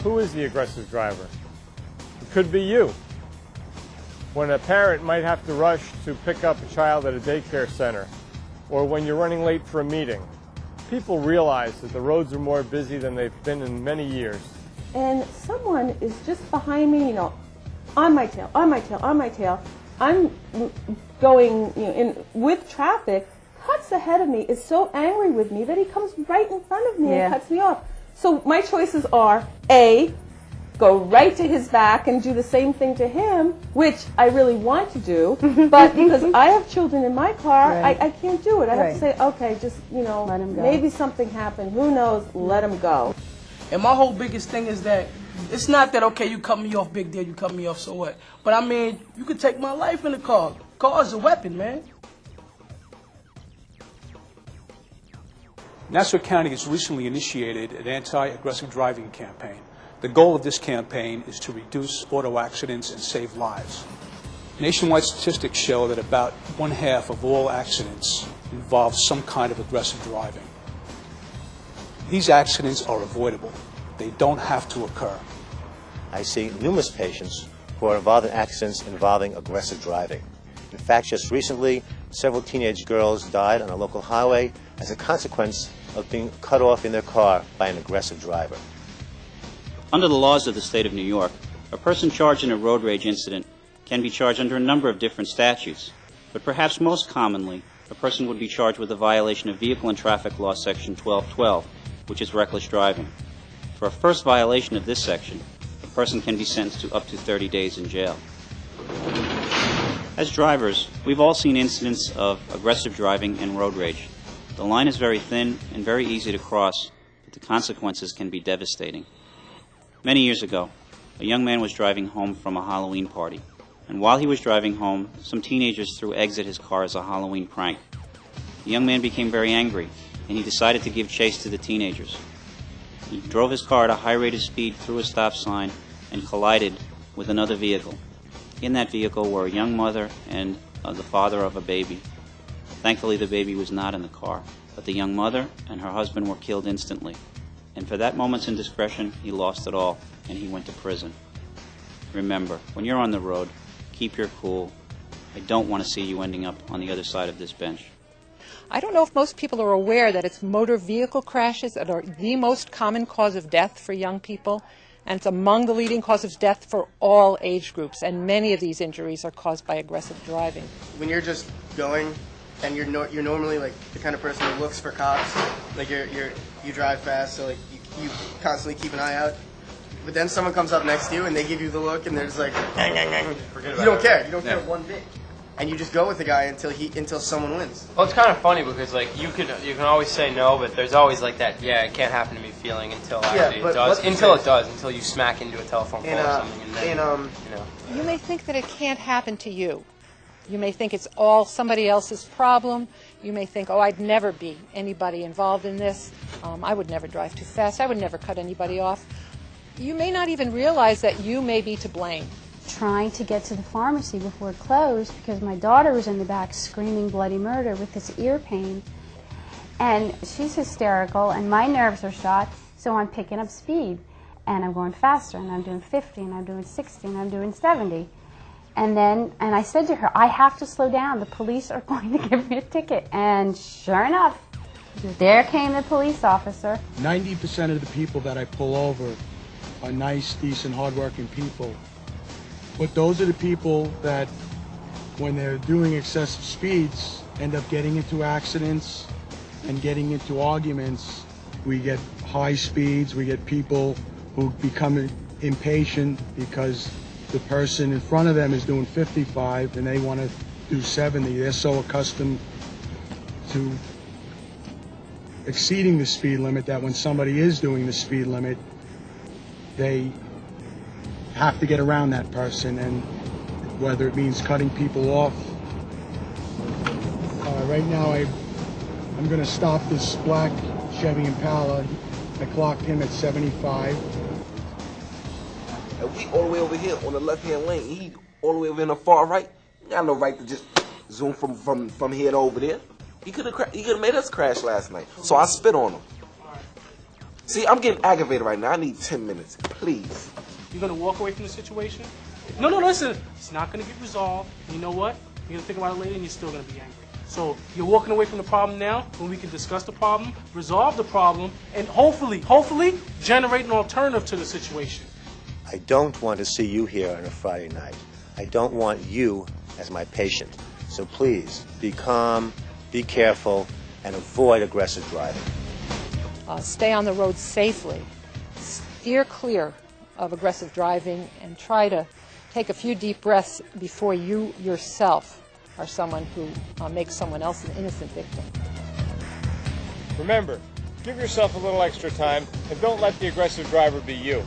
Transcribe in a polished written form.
who is the aggressive driver? It could be you. When a parent might have to rush to pick up a child at a daycare center, or when you're running late for a meeting, people realize that the roads are more busy than they've been in many years. And someone is just behind me, on my tail, on my tail, on my tail. I'm going, with traffic, cuts ahead of me, is so angry with me that he comes right in front of me and cuts me off. So my choices are, A, go right to his back and do the same thing to him, which I really want to do, but because I have children in my car, I can't do it. I have to say, okay, just, let him go. Maybe something happened, who knows, let him go. And my whole biggest thing is that it's not that, okay, you cut me off, big deal, you cut me off, so what? But I mean, you could take my life in the car. Car is a weapon, man. Nassau County has recently initiated an anti-aggressive driving campaign. The goal of this campaign is to reduce auto accidents and save lives. Nationwide statistics show that about 1/2 of all accidents involve some kind of aggressive driving. These accidents are avoidable. They don't have to occur. I see numerous patients who are involved in accidents involving aggressive driving. In fact, just recently, several teenage girls died on a local highway as a consequence of being cut off in their car by an aggressive driver. Under the laws of the state of New York, a person charged in a road rage incident can be charged under a number of different statutes, but perhaps most commonly, a person would be charged with a violation of Vehicle and Traffic Law Section 1212, which is reckless driving. For a first violation of this section, a person can be sentenced to up to 30 days in jail. As drivers, we've all seen incidents of aggressive driving and road rage. The line is very thin and very easy to cross, but the consequences can be devastating. Many years ago, a young man was driving home from a Halloween party, and while he was driving home, some teenagers threw eggs at his car as a Halloween prank. The young man became very angry, and he decided to give chase to the teenagers. He drove his car at a high rate of speed through a stop sign and collided with another vehicle. In that vehicle were a young mother and the father of a baby. Thankfully, the baby was not in the car, but the young mother and her husband were killed instantly. And for that moment's indiscretion, he lost it all, and he went to prison. Remember, when you're on the road, keep your cool. I don't want to see you ending up on the other side of this bench. I don't know if most people are aware that it's motor vehicle crashes that are the most common cause of death for young people, and it's among the leading causes of death for all age groups, and many of these injuries are caused by aggressive driving. When you're just going, and you're normally like the kind of person who looks for cops, like you drive fast, so like you constantly keep an eye out. But then someone comes up next to you and they give you the look, and they're just like, you don't care. You don't care one bit. And you just go with the guy until someone wins. Well, it's kind of funny because like you can always say no, but there's always like that it can't happen to me feeling until actually it does. Until you smack into a telephone pole or something, and then You may think that it can't happen to you. You may think it's all somebody else's problem. You may think, oh, I'd never be anybody involved in this. I would never drive too fast. I would never cut anybody off. You may not even realize that you may be to blame. Trying to get to the pharmacy before it closed because my daughter was in the back screaming bloody murder with this ear pain. And she's hysterical and my nerves are shot, so I'm picking up speed. And I'm going faster, and I'm doing 50, and I'm doing 60, and I'm doing 70. And I said to her, I have to slow down. The police are going to give me a ticket. And sure enough, there came the police officer. 90% of the people that I pull over are nice, decent, hardworking people. But those are the people that, when they're doing excessive speeds, end up getting into accidents and getting into arguments. We get high speeds, we get people who become impatient because the person in front of them is doing 55 and they want to do 70. They're so accustomed to exceeding the speed limit that when somebody is doing the speed limit, they have to get around that person, and whether it means cutting people off. Right now I'm going to stop this black Chevy Impala. I clocked him at 75. And we all the way over here on the left-hand lane. He all the way over in the far right. You got no right to just zoom from here to over there. He could have made us crash last night. So I spit on him. See, I'm getting aggravated right now. I need 10 minutes, please. You're going to walk away from the situation? No, listen. It's not going to get resolved. You know what? You're going to think about it later and you're still going to be angry. So you're walking away from the problem now when we can discuss the problem, resolve the problem, and hopefully, generate an alternative to the situation. I don't want to see you here on a Friday night. I don't want you as my patient. So please, be calm, be careful, and avoid aggressive driving. Stay on the road safely. Steer clear of aggressive driving and try to take a few deep breaths before you yourself are someone who makes someone else an innocent victim. Remember, give yourself a little extra time and don't let the aggressive driver be you.